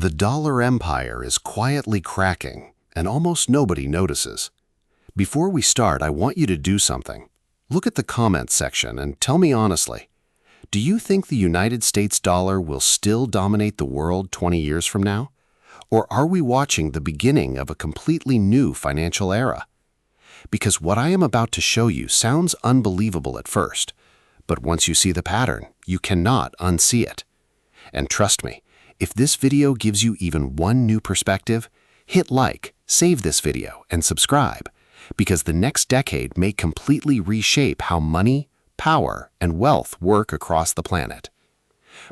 The dollar empire is quietly cracking, and almost nobody notices. Before we start, I want you to do something. Look at the comments section and tell me honestly, do you think the United States dollar will still dominate the world 20 years from now? Or are we watching the beginning of a completely new financial era? Because what I am about to show you sounds unbelievable at first, but once you see the pattern, you cannot unsee it. And trust me, if this video gives you even one new perspective, hit like, save this video, and subscribe, because the next decade may completely reshape how money, power, and wealth work across the planet.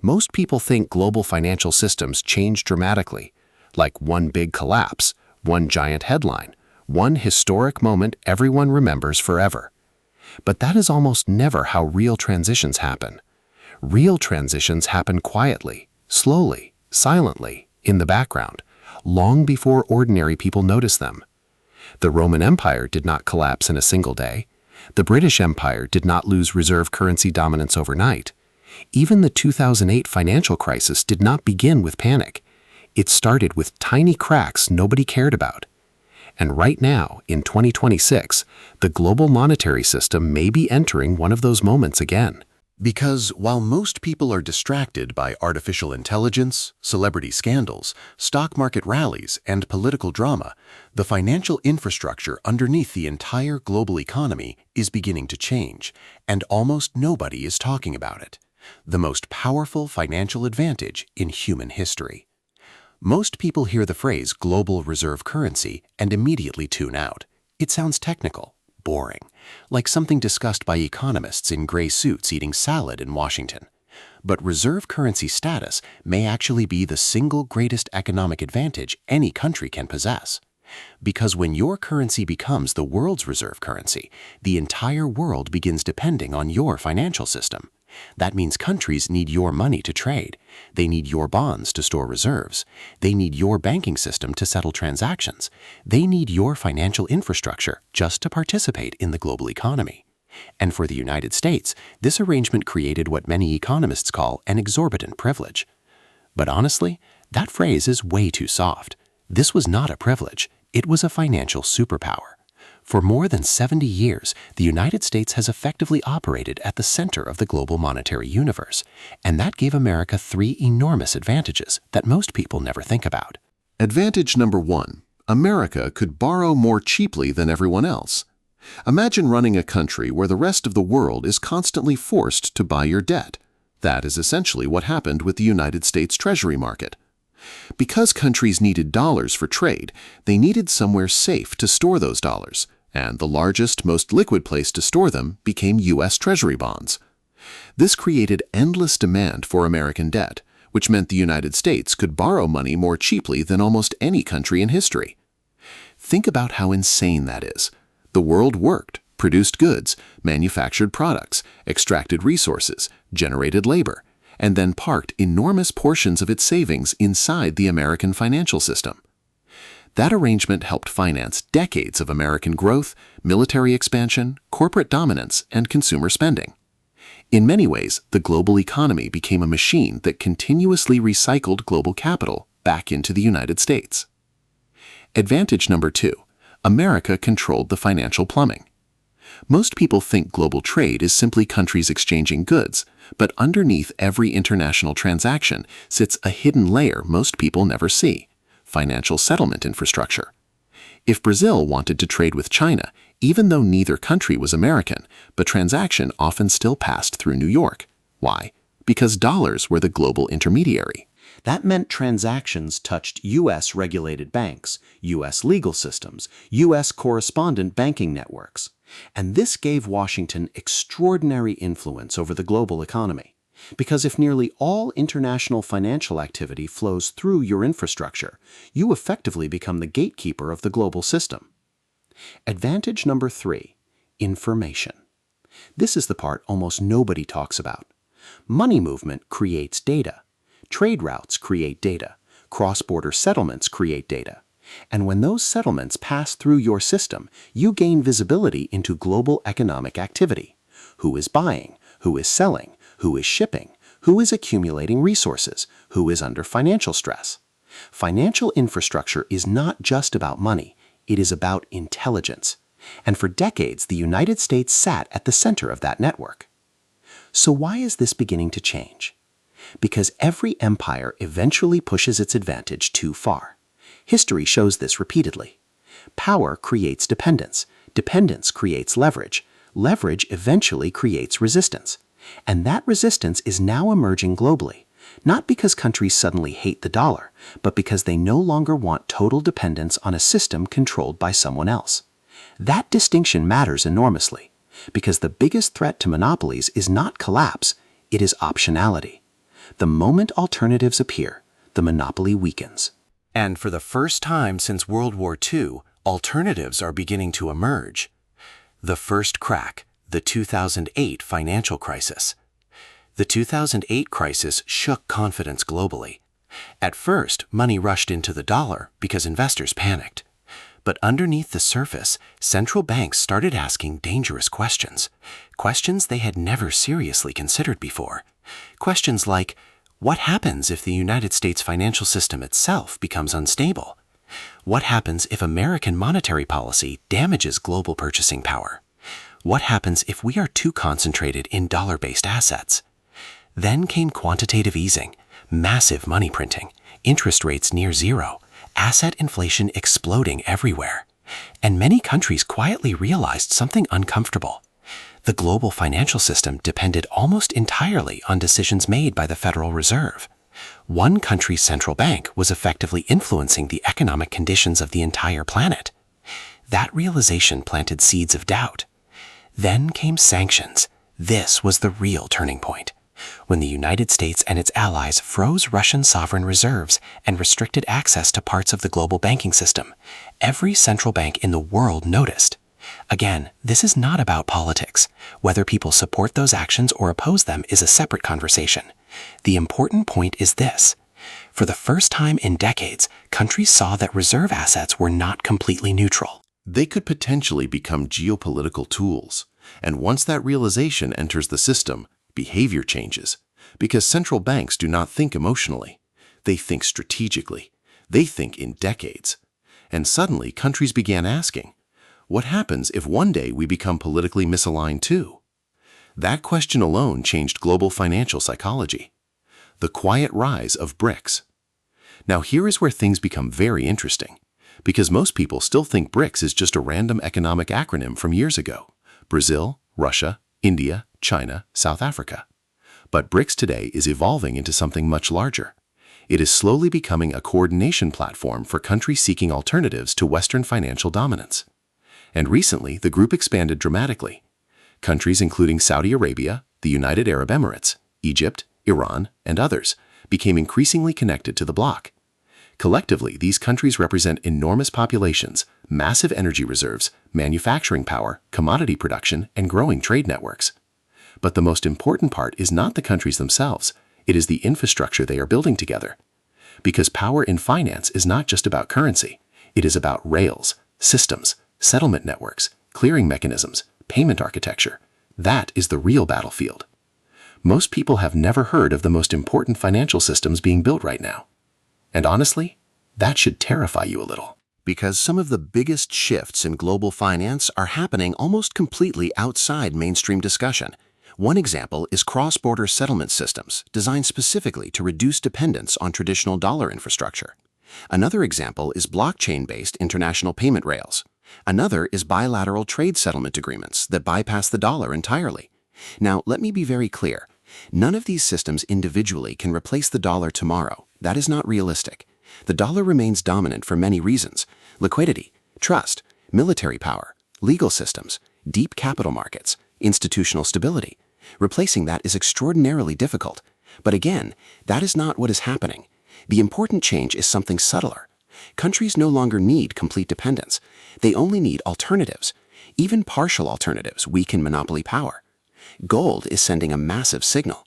Most people think global financial systems change dramatically, like one big collapse, one giant headline, one historic moment everyone remembers forever. But that is almost never how real transitions happen. Real transitions happen quietly, slowly, silently, in the background, long before ordinary people notice them. The Roman Empire did not collapse in a single day. The British Empire did not lose reserve currency dominance overnight. Even the 2008 financial crisis did not begin with panic. It started with tiny cracks nobody cared about. And right now, in 2026, the global monetary system may be entering one of those moments again. Because while most people are distracted by artificial intelligence, celebrity scandals, stock market rallies, and political drama, the financial infrastructure underneath the entire global economy is beginning to change, and almost nobody is talking about it. The most powerful financial advantage in human history. Most people hear the phrase global reserve currency and immediately tune out. It sounds technical, boring, like something discussed by economists in gray suits eating salad in Washington. But reserve currency status may actually be the single greatest economic advantage any country can possess. Because when your currency becomes the world's reserve currency, the entire world begins depending on your financial system. That means countries need your money to trade. They need your bonds to store reserves. They need your banking system to settle transactions. They need your financial infrastructure just to participate in the global economy. And for the United States, this arrangement created what many economists call an exorbitant privilege. But honestly, that phrase is way too soft. This was not a privilege. It was a financial superpower. For more than 70 years, the United States has effectively operated at the center of the global monetary universe, and that gave America three enormous advantages that most people never think about. Advantage number 1. America could borrow more cheaply than everyone else. Imagine running a country where the rest of the world is constantly forced to buy your debt. That is essentially what happened with the United States Treasury market. Because countries needed dollars for trade, they needed somewhere safe to store those dollars, and the largest, most liquid place to store them became U.S. Treasury bonds. This created endless demand for American debt, which meant the United States could borrow money more cheaply than almost any country in history. Think about how insane that is. The world worked, produced goods, manufactured products, extracted resources, generated labor, and then parked enormous portions of its savings inside the American financial system. That arrangement helped finance decades of American growth, military expansion, corporate dominance, and consumer spending. In many ways, the global economy became a machine that continuously recycled global capital back into the United States. Advantage number 2. America controlled the financial plumbing. Most people think global trade is simply countries exchanging goods, but underneath every international transaction sits a hidden layer most people never see: financial settlement infrastructure. If Brazil wanted to trade with China, even though neither country was American, the transaction often still passed through New York. Why? Because dollars were the global intermediary. That meant transactions touched U.S. regulated banks, U.S. legal systems, U.S. correspondent banking networks. And this gave Washington extraordinary influence over the global economy. Because if nearly all international financial activity flows through your infrastructure, you effectively become the gatekeeper of the global system. Advantage number 3. Information. This is the part almost nobody talks about. Money movement creates data. Trade routes create data. Cross-border settlements create data. And when those settlements pass through your system, you gain visibility into global economic activity. Who is buying? Who is selling? Who is shipping? Who is accumulating resources? Who is under financial stress? Financial infrastructure is not just about money, it is about intelligence. And for decades, the United States sat at the center of that network. So why is this beginning to change? Because every empire eventually pushes its advantage too far. History shows this repeatedly. Power creates dependence. Dependence creates leverage. Leverage eventually creates resistance. And that resistance is now emerging globally, not because countries suddenly hate the dollar, but because they no longer want total dependence on a system controlled by someone else. That distinction matters enormously, because the biggest threat to monopolies is not collapse, it is optionality. The moment alternatives appear, the monopoly weakens. And for the first time since World War II, alternatives are beginning to emerge. The first crack, the 2008 financial crisis. The 2008 crisis shook confidence globally. At first, money rushed into the dollar because investors panicked. But underneath the surface, central banks started asking dangerous questions. Questions they had never seriously considered before. Questions like, what happens if the United States financial system itself becomes unstable? What happens if American monetary policy damages global purchasing power? What happens if we are too concentrated in dollar-based assets? Then came quantitative easing, massive money printing, interest rates near zero, asset inflation exploding everywhere. And many countries quietly realized something uncomfortable. The global financial system depended almost entirely on decisions made by the Federal Reserve. One country's central bank was effectively influencing the economic conditions of the entire planet. That realization planted seeds of doubt. Then came sanctions. This was the real turning point. When the United States and its allies froze Russian sovereign reserves and restricted access to parts of the global banking system, every central bank in the world noticed. Again, this is not about politics. Whether people support those actions or oppose them is a separate conversation. The important point is this. For the first time in decades, countries saw that reserve assets were not completely neutral. They could potentially become geopolitical tools. And once that realization enters the system, behavior changes. Because central banks do not think emotionally. They think strategically. They think in decades. And suddenly, countries began asking, what happens if one day we become politically misaligned too? That question alone changed global financial psychology. The quiet rise of BRICS. Now here is where things become very interesting, because most people still think BRICS is just a random economic acronym from years ago. Brazil, Russia, India, China, South Africa. But BRICS today is evolving into something much larger. It is slowly becoming a coordination platform for countries seeking alternatives to Western financial dominance. And recently, the group expanded dramatically. Countries including Saudi Arabia, the United Arab Emirates, Egypt, Iran, and others became increasingly connected to the bloc. Collectively, these countries represent enormous populations, massive energy reserves, manufacturing power, commodity production, and growing trade networks. But the most important part is not the countries themselves, it is the infrastructure they are building together. Because power in finance is not just about currency, it is about rails, systems, settlement networks, clearing mechanisms, payment architecture. That is the real battlefield. Most people have never heard of the most important financial systems being built right now. And honestly, that should terrify you a little. Because some of the biggest shifts in global finance are happening almost completely outside mainstream discussion. One example is cross-border settlement systems designed specifically to reduce dependence on traditional dollar infrastructure. Another example is blockchain-based international payment rails. Another is bilateral trade settlement agreements that bypass the dollar entirely. Now, let me be very clear. None of these systems individually can replace the dollar tomorrow. That is not realistic. The dollar remains dominant for many reasons: liquidity, trust, military power, legal systems, deep capital markets, institutional stability. Replacing that is extraordinarily difficult. But again, that is not what is happening. The important change is something subtler. Countries no longer need complete dependence. They only need alternatives. Even partial alternatives weaken monopoly power. Gold is sending a massive signal.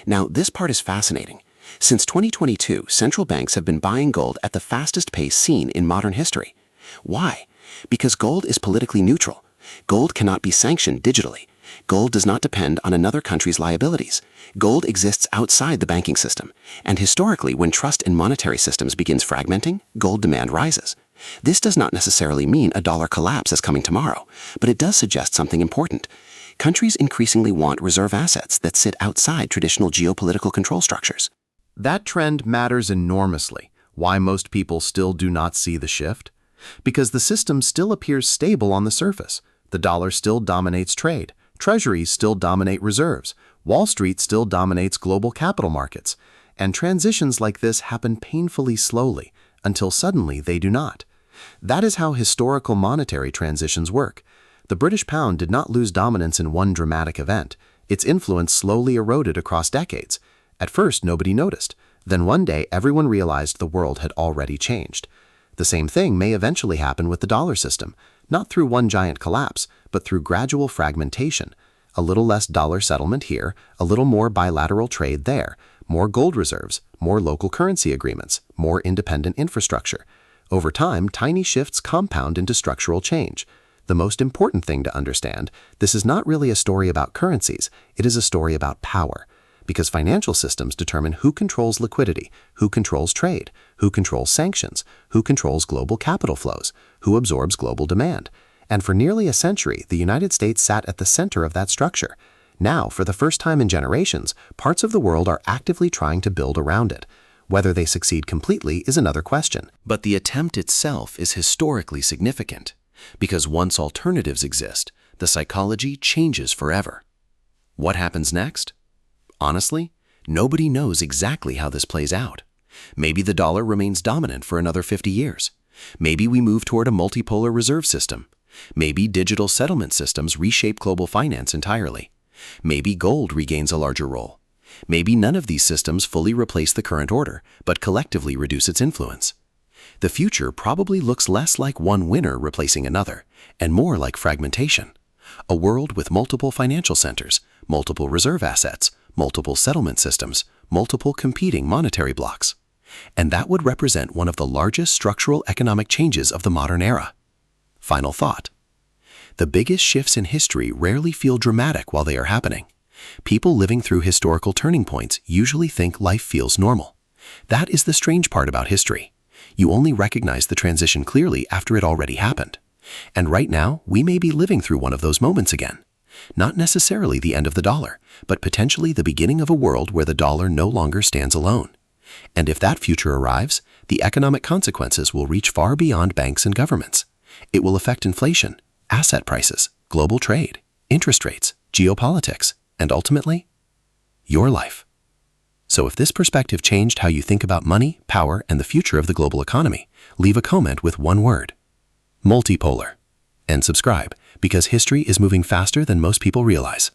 Now, this part is fascinating. Since 2022, central banks have been buying gold at the fastest pace seen in modern history. Why? Because gold is politically neutral. Gold cannot be sanctioned digitally. Gold does not depend on another country's liabilities. Gold exists outside the banking system, and historically, when trust in monetary systems begins fragmenting, gold demand rises. This does not necessarily mean a dollar collapse is coming tomorrow, but it does suggest something important. Countries increasingly want reserve assets that sit outside traditional geopolitical control structures. That trend matters enormously. Why most people still do not see the shift? Because the system still appears stable on the surface. The dollar still dominates trade. Treasuries still dominate reserves. Wall Street still dominates global capital markets. And transitions like this happen painfully slowly, until suddenly they do not. That is how historical monetary transitions work. The British pound did not lose dominance in one dramatic event. Its influence slowly eroded across decades. At first, nobody noticed. Then one day, everyone realized the world had already changed. The same thing may eventually happen with the dollar system, not through one giant collapse, but through gradual fragmentation. A little less dollar settlement here, a little more bilateral trade there, more gold reserves, more local currency agreements, more independent infrastructure. Over time, tiny shifts compound into structural change. The most important thing to understand, this is not really a story about currencies, it is a story about power. Because financial systems determine who controls liquidity, who controls trade, who controls sanctions, who controls global capital flows, who absorbs global demand. And for nearly a century, the United States sat at the center of that structure. Now, for the first time in generations, parts of the world are actively trying to build around it. Whether they succeed completely is another question. But the attempt itself is historically significant, because once alternatives exist, the psychology changes forever. What happens next? Honestly, nobody knows exactly how this plays out. Maybe the dollar remains dominant for another 50 years. Maybe we move toward a multipolar reserve system. Maybe digital settlement systems reshape global finance entirely. Maybe gold regains a larger role. Maybe none of these systems fully replace the current order, but collectively reduce its influence. The future probably looks less like one winner replacing another, and more like fragmentation. A world with multiple financial centers, multiple reserve assets, multiple settlement systems, multiple competing monetary blocks. And that would represent one of the largest structural economic changes of the modern era. Final thought. The biggest shifts in history rarely feel dramatic while they are happening. People living through historical turning points usually think life feels normal. That is the strange part about history. You only recognize the transition clearly after it already happened. And right now, we may be living through one of those moments again. Not necessarily the end of the dollar, but potentially the beginning of a world where the dollar no longer stands alone. And if that future arrives, the economic consequences will reach far beyond banks and governments. It will affect inflation, asset prices, global trade, interest rates, geopolitics, and ultimately, your life. So if this perspective changed how you think about money, power, and the future of the global economy, leave a comment with one word: multipolar. And subscribe, because history is moving faster than most people realize.